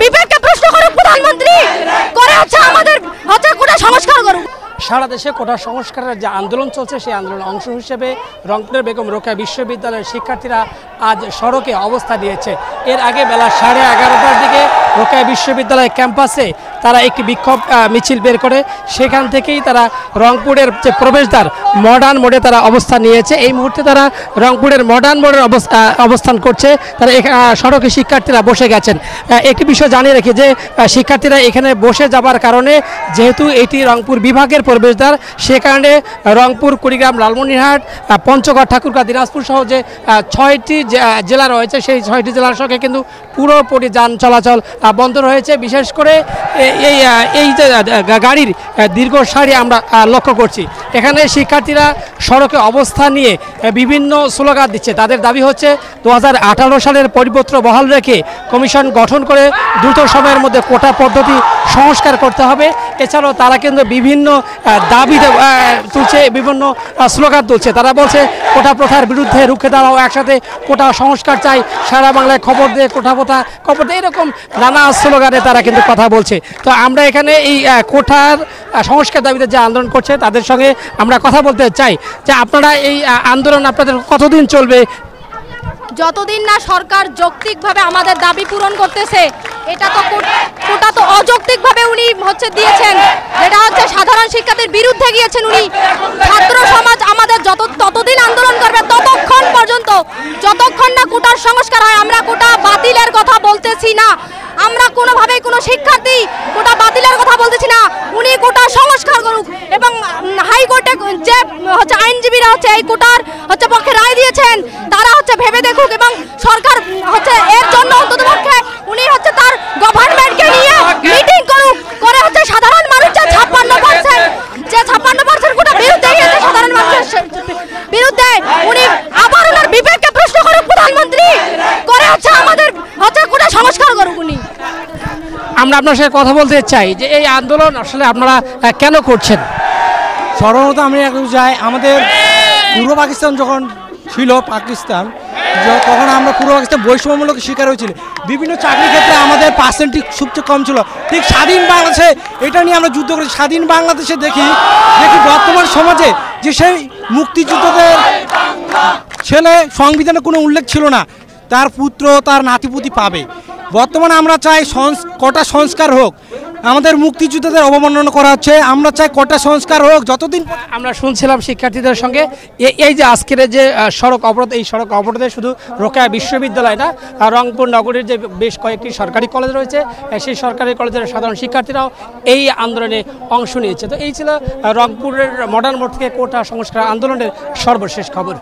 বিবেককে প্রশ্ন করুক প্রধানমন্ত্রী, করে হচ্ছে আমাদের হচ্ছে কোটা সংস্কার করুক। সারা দেশে কোটা সংস্কারের যে আন্দোলন চলছে সেই আন্দোলনের অংশ হিসেবে রংপুরের বেগম রোকেয়া বিশ্ববিদ্যালয়ের শিক্ষার্থীরা আজ সড়কে অবস্থান নিয়েছে। এর আগে বেলা 11:30টার দিকে রোকেয়া বিশ্ববিদ্যালয় ক্যাম্পাসে তারা একটি বিক্ষোভ মিছিল বের করে সেখান থেকেই তারা রংপুরের যে প্রবেশদ্বার মডার্ন মোড়ে তারা অবস্থান নিয়েছে। এই মুহূর্তে তারা রংপুরের মডার্ন মোড়ের অবস্থান করছে। তারা সড়কে শিক্ষার্থীরা বসে গেছেন। একটি বিষয় জানিয়ে রাখি যে শিক্ষার্থীরা এখানে বসে যাবার কারণে যেহেতু এটি রংপুর বিভাগের প্রবেশদ্বার, সে কারণে রংপুর, কুড়িগ্রাম, লালমনিরহাট, পঞ্চগড়, ঠাকুরগাঁও, দিনাজপুর সহ যে 6টি জেলা রয়েছে সেই 6টি জেলার সঙ্গে কিন্তু পুরোপুরি যান চলাচল বন্ধ রয়েছে। বিশেষ করে এই যে গাড়ির দীর্ঘ সারি আমরা লক্ষ্য করছি। এখানে শিক্ষার্থীরা সড়কে অবস্থান নিয়ে বিভিন্ন স্লোগান দিচ্ছে। তাদের দাবি হচ্ছে 2018 সালের পরিপত্র বহাল রেখে কমিশন গঠন করে দ্রুত সময়ের মধ্যে কোটা পদ্ধতি সংস্কার করতে হবে। এছাড়াও তারা কিন্তু বিভিন্ন দাবি তুলছে, বিভিন্ন স্লোগান তুলছে। তারা বলছে কোটা প্রথার বিরুদ্ধে রুখে দাঁড়াও, একসাথে কোটা সংস্কার চাই, সারা বাংলায় খবর দে কোটা প্রথা, খবর দে, এরকম নানা স্লোগানে তারা কিন্তু কথা বলছে। তো আমরা এখানে এই কোটার সংস্কার দাবিতে যে আন্দোলন করছে তাদের সঙ্গে আমরা কথা বলতে চাই যে আপনারা এই আন্দোলন আপনাদের কতদিন চলবে? যতদিন না সরকার যৌক্তিকভাবে আমাদের দাবি পূরণ করতেছে। এটা তো কোটা তো অযৌক্তিকভাবে উনি হচ্ছে দিয়েছেন, যেটা হচ্ছে সাধারণ শিক্ষার্থীর বিরুদ্ধে গিয়েছেন উনি। ছাত্র সমাজ আমাদের ততদিন আন্দোলন করবে ততক্ষণ পর্যন্ত, যতক্ষণ না কোটার সংস্কার হয়। আমরা কোটা বাতিলের কথা বলতেছি না, আমরা কোনোভাবেই কোনো শিক্ষার্থী কোটা বাতিলের কথা বলতেছি না। উনি কোটা সংস্কার করুক এবং হাইকোর্টে যে হচ্ছে আইনজীবীরা হচ্ছে এই কোটার হচ্ছে পক্ষে রায় দিয়েছেন তারা হচ্ছে ভেবে দেখুক এবং সরকার হচ্ছে এর জন্য অন্ততপক্ষে উনি হচ্ছে তার গভর্নমেন্টকে নিয়ে মিটিং করুক, করে হচ্ছে সাধারণ মানুষ যে 56% কোটা বিরুদ্ধে গিয়েছে, সাধারণ মানুষের বিরুদ্ধে উনি আবার ওনার বিবেককে প্রশ্ন করুক প্রধানমন্ত্রী, করে হচ্ছে আমাদের হচ্ছে কোটা সংস্কার করুক উনি। আমরা আপনার সাথে কথা বলতে চাই যে এই আন্দোলন আসলে আপনারা কেন করছেন? সর্বপ্রথম আমি একটু চাই, আমাদের পূর্ব পাকিস্তান যখন ছিল পাকিস্তান, তখন আমরা পূর্ব পাকিস্তান বৈষম্যমূলক শিকার হয়েছিল। বিভিন্ন চাকরির ক্ষেত্রে আমাদের পার্সেন্টেজ সবচেয়ে কম ছিল। ঠিক স্বাধীন বাংলাদেশে এটা নিয়ে আমরা যুদ্ধ করেছি। স্বাধীন বাংলাদেশে দেখি বর্তমান সমাজে যে সেই মুক্তিযুদ্ধদের ছেলে সংবিধানে কোনো উল্লেখ ছিল না, তার পুত্র তার নাতিপুতি পাবে। বর্তমানে আমরা চাই কোটা সংস্কার হোক। আমাদের মুক্তিযুদ্ধদের অবমাননা করা হচ্ছে, আমরা চাই কোটা সংস্কার হোক। যতদিন আমরা শুনছিলাম শিক্ষার্থীদের সঙ্গে এই যে আজকের যে সড়ক অবরোধ, এই সড়ক অবরোধে শুধু রোকেয়া বিশ্ববিদ্যালয় না, রংপুর নগরীর যে বেশ কয়েকটি সরকারি কলেজ রয়েছে সেই সরকারি কলেজের সাধারণ শিক্ষার্থীরাও এই আন্দোলনে অংশ নিয়েছে। তো এই ছিল রংপুরের মডার্ন মোড় থেকে কোটা সংস্কার আন্দোলনের সর্বশেষ খবর।